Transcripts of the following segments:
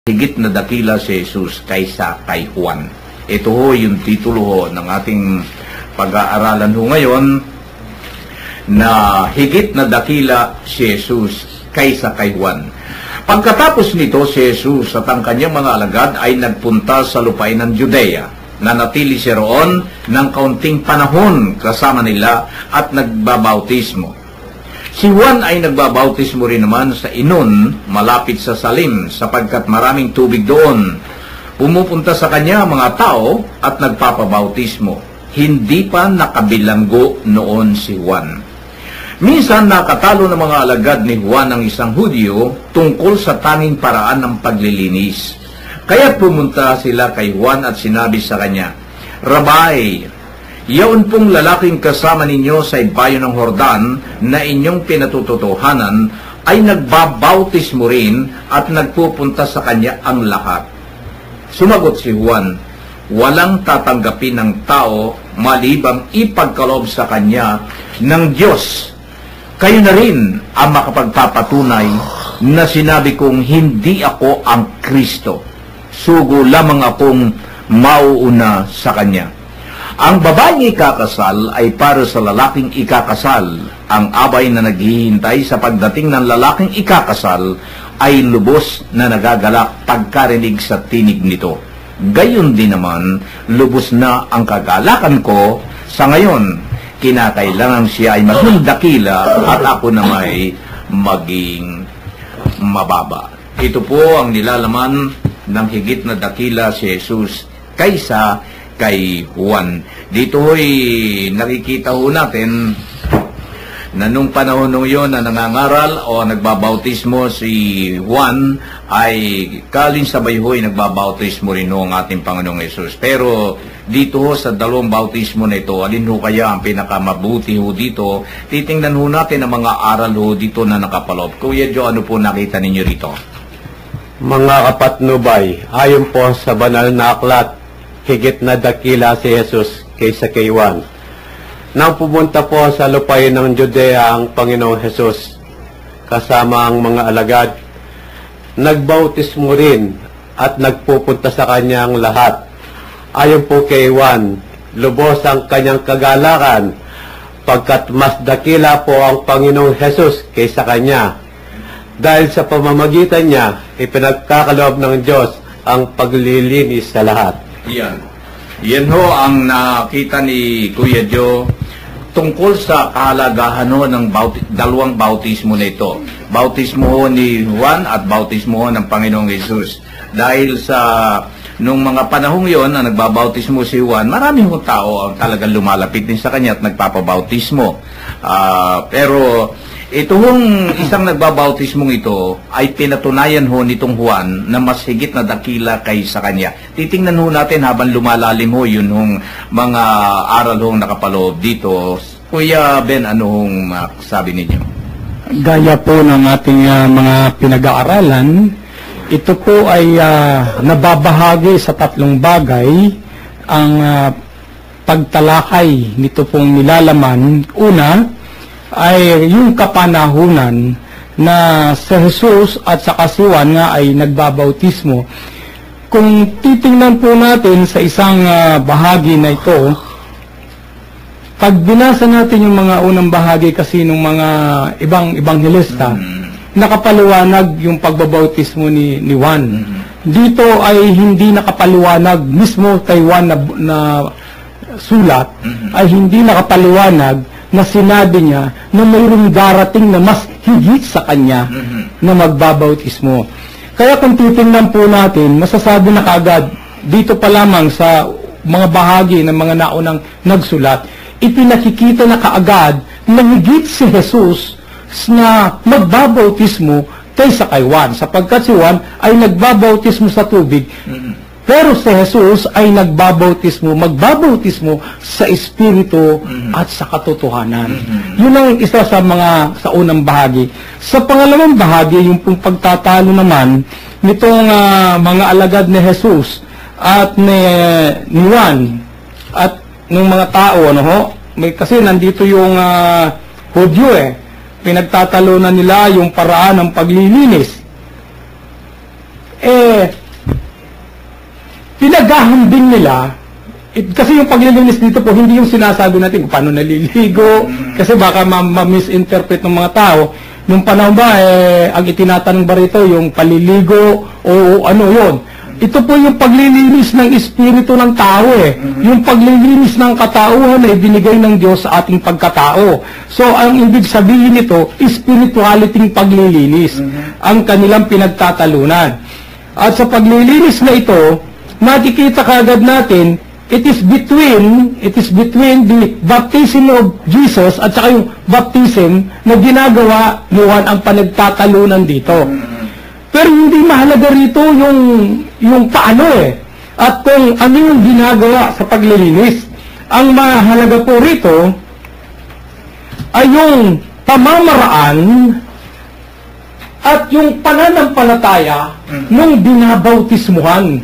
Higit na dakila si Jesus kaysa kay Juan. Ito ho yung titulo ho ng ating pag-aaralan ho ngayon, na higit na dakila si Jesus kaysa kay Juan. Pagkatapos nito, si Jesus at ang kanyang mga alagad ay nagpunta sa lupain ng Judea. Nanatili siya roon ng kaunting panahon kasama nila at nagbabautismo. Si Juan ay nagbabautismo rin naman sa Inon, malapit sa Salim, sapagkat maraming tubig doon. Pumupunta sa kanya mga tao at nagpapabautismo. Hindi pa nakabilanggo noon si Juan. Minsan nakatalo ng mga alagad ni Juan ang isang Hudyo tungkol sa tanging paraan ng paglilinis. Kaya pumunta sila kay Juan at sinabi sa kanya, "Rabay, yaon pong lalaking kasama ninyo sa ibayo ng Hordan na inyong pinatututuhanan ay nagbabautismo rin at nagpupunta sa kanya ang lahat." Sumagot si Juan, "Walang tatanggapin ng tao malibang ipagkaloob sa kanya ng Diyos. Kayo na rin ang makapagpapatunay na sinabi kong hindi ako ang Kristo. Sugo lamang akong mauuna sa kanya. Ang babaeng ikakasal ay para sa lalaking ikakasal. Ang abay na naghihintay sa pagdating ng lalaking ikakasal ay lubos na nagagalak pagkarinig sa tinig nito. Gayon din naman, lubos na ang kagalakan ko sa ngayon. Kinakailangan siya ay maging dakila at ako na may maging mababa." Ito po ang nilalaman ng higit na dakila si Jesus kaysa kay Juan. Dito ho'y nakikita ho natin na nung panahon nung yun na nangangaral o nagbabautismo si Juan, ay kalinsabay ho'y nagbabautismo rin ho ang ating Panginoong Jesus. Pero dito ho sa dalawang bautismo na ito, alin ho kaya ang pinakamabuti ho dito? Titingnan ho natin ang mga aral ho dito na nakapaloob. Kuya Joe, ano po nakita ninyo rito? Mga kapatnubay, ayon po sa banal na aklat, higit na dakila si Jesus kaysa kay Juan. Nang pumunta po sa lupain ng Judea ang Panginoong Jesus, kasama ang mga alagad, nagbautismo rin at nagpupunta sa kanyang lahat. Ayon po kay Juan, lubos ang kanyang kagalakan, pagkat mas dakila po ang Panginoong Jesus kaysa kanya. Dahil sa pamamagitan niya, ipinagkakaloob ng Diyos ang paglilinis sa lahat. Yan ho ang nakita ni Kuya Joe tungkol sa kahalagahan ho ng dalawang bautismo na ito. Bautismo ho ni Juan at bautismo ho ng Panginoong Jesus. Dahil sa nung mga panahong yon na nagbabautismo si Juan, maraming tao ang talagang lumalapit din sa kanya at nagpapabautismo. Pero ito hong isang nagbabautismong ito ay pinatunayan ho nitong Juan na mas higit na dakila kaysa kanya. Titingnan ho natin habang lumalalim ho yun hong mga aral hong nakapaloob dito. Kuya Ben, ano hong sabi ninyo? Gaya po ng ating mga pinag-aaralan, ito po ay nababahagi sa tatlong bagay ang pagtalakay nito pong nilalaman. Una ay yung kapanahunan na si Jesus at saka si Juan nga ay nagbabautismo. Kung titingnan po natin sa isang bahagi na ito, pag binasa natin yung mga unang bahagi kasi ng mga ibang ebanghelista, nakapaliwanag yung pagbabautismo ni Juan. Dito ay hindi nakapaliwanag mismo kay Juan na sulat, ay hindi nakapaliwanag na sinabi niya na mayroong darating na mas higit sa kanya na magbabautismo. Kaya kung titingnan po natin, masasabi na kaagad, dito pa lamang sa mga bahagi ng mga naunang nagsulat, ipinakikita na kaagad na higit si Jesus na magbabautismo kaysa kay Juan, sapagkat si Juan ay nagbabautismo sa tubig, pero si Jesus ay magbabautismo sa Espiritu at sa katotohanan. Yun ang isa sa unang bahagi. Sa pangalawang bahagi, yung pong pagtatalo naman nitong mga alagad ni Jesus at ni Juan at ng mga tao, kasi nandito yung Hudyo pinagtatalunan nila yung paraan ng paglilinis. Pinaghahambing nila, kasi yung paglilinis dito po, hindi yung sinasabi natin kung paano naliligo, kasi baka ma-misinterpret ng mga tao. Nung panahon ba, ang itinatanong ba rito, yung paliligo, o ano yon. Ito po yung paglilinis ng espiritu ng tao Yung paglilinis ng katauhan na ibinigay ng Diyos sa ating pagkatao. So, ang ibig sabihin nito, spirituality paglilinis. Ang kanilang pinagtatalunan. At sa paglilinis na ito, makikita kagad natin, it is between the baptism of Jesus at saka yung baptism na ginagawa ni Juan ang panagtatalunan dito. Pero hindi mahalaga rito yung paano at kung ano yung ginagawa sa paglilinis. Ang mahalaga po rito ay yung pamamaraan at yung pananampalataya nung binabautismuhan.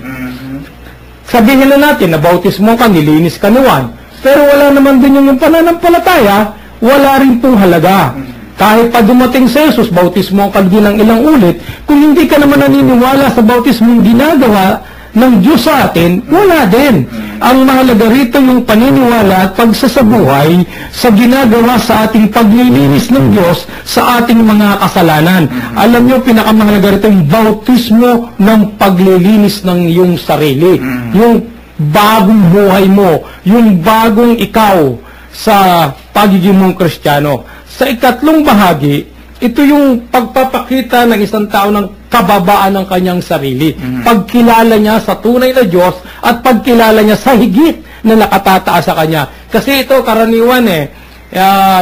Sabihin na natin, nabautismo ka, nilinis ka naman. Pero wala naman din yung pananampalataya, wala rin pong halaga. Kahit pa dumating sa Jesus, bautismo ka din ng ilang ulit, kung hindi ka naman naniniwala sa bautismo ginagawa ng Diyos sa atin, wala din. Ang mahalaga rito yung paniniwala at pagsasabuhay sa ginagawa sa ating paglilinis ng Diyos sa ating mga kasalanan. Alam nyo, pinakamahalaga rito yung bautismo ng paglilinis ng iyong sarili. Yung bagong buhay mo, yung bagong ikaw sa pagiging mong Kristiyano. Sa ikatlong bahagi, ito yung pagpapakita ng isang tao ng kababaan ng kanyang sarili. Pagkilala niya sa tunay na Diyos at pagkilala niya sa higit na nakatataas sa kanya. Kasi ito, karaniwan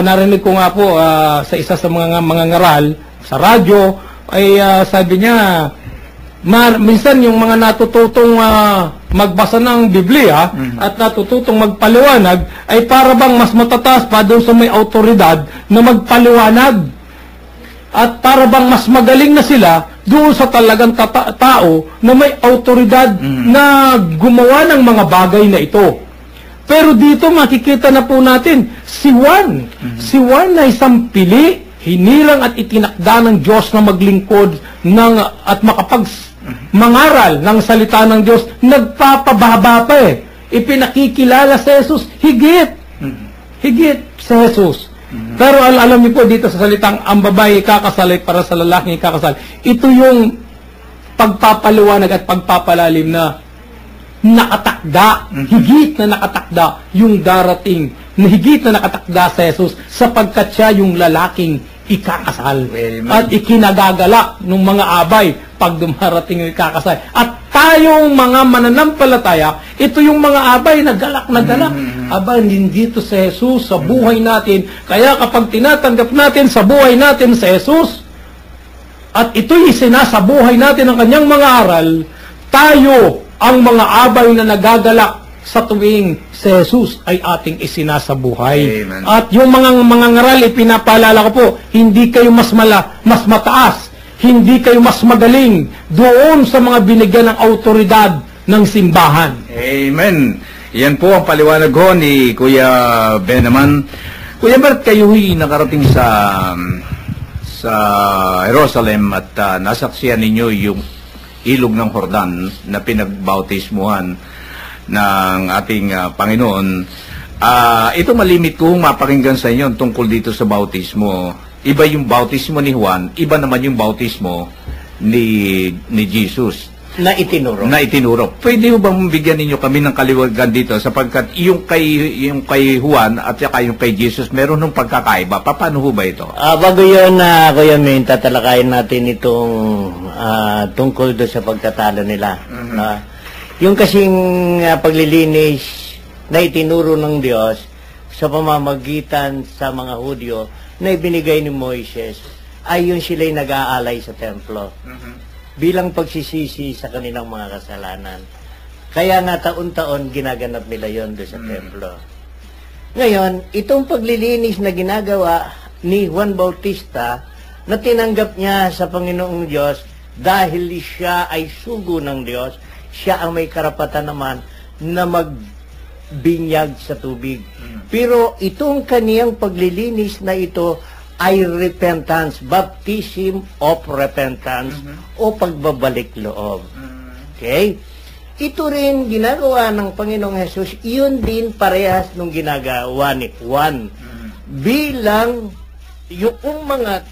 narinig ko nga po sa isa sa mga ngaral sa radyo, ay sabi niya, minsan yung mga natututong magbasa ng Biblia at natututong magpaliwanag ay para bang mas matataas pa doon sa may autoridad na magpaliwanag. At para bang mas magaling na sila doon sa talagang tao na may autoridad na gumawa ng mga bagay na ito. Pero dito makikita na po natin, si Juan. Si Juan na isang pili, hinirang at itinakda ng Diyos na maglingkod at mangaral ng salita ng Diyos, nagpapababa pa Ipinakikilala sa Jesus, higit sa Jesus. Pero alam niyo po dito sa salitang ang babae kakasal ay para sa lalaking kakasal, ito yung pagpapaliwanag at pagpapalalim na nakatakda, higit na nakatakda yung darating, na higit na nakatakda sa Jesus sapagkat siya yung lalaking ikakasal. At ikinagagalak ng mga abay pag dumarating yung ikakasal. At tayong mga mananampalataya, ito yung mga abay na galak. Aba, nandito sa Jesus, sa buhay natin. Kaya kapag tinatanggap natin sa buhay natin sa Jesus, at ito'y isinasabuhay natin ang kanyang mga aral, tayo ang mga abay na nagagalak sa tuwing si Jesus ay ating isinasabuhay. Amen. At yung mga ngaral, ipinapaalala ko po, hindi kayo mas mataas, hindi kayo mas magaling doon sa mga binigyan ng autoridad ng simbahan. Amen. Yan po ang paliwanag ko ni Kuya Ben naman. Kuya Bert, kayo'y nakarating sa Jerusalem at nasaksihan ninyo yung ilog ng Jordan na pinagbautismuhan ng ating Panginoon. Ito malimit kong mapakinggan sa inyo tungkol dito sa bautismo. Iba yung bautismo ni Juan, iba naman yung bautismo ni Jesus. Na itinuro. Pwede mo bang bigyan ninyo kami ng kaliwagan dito sapagkat yung kay Juan at saka yung kay Jesus meron ng pagkakaiba. Paano ho ba ito? Bago yun, Kuya Min, tatalakayin natin itong tungkol doon sa pagtatalo nila. Yung kasing paglilinis na itinuro ng Diyos sa pamamagitan sa mga Hudyo na ibinigay ni Moises ay yung sila'y nag-aalay sa templo. Bilang pagsisisi sa kanilang mga kasalanan. Kaya nga taon-taon ginaganap nila yon doon sa templo. Ngayon, itong paglilinis na ginagawa ni Juan Bautista na tinanggap niya sa Panginoong Diyos dahil siya ay sugo ng Diyos, siya ang may karapatan naman na magbinyag sa tubig. Pero itong kaniyang paglilinis na ito ay repentance, baptism of repentance o pagbabalik loob. Okay? Ito rin ginagawa ng Panginoong Hesus, yun din parehas nung ginagawa ni Juan. Bilang yung mga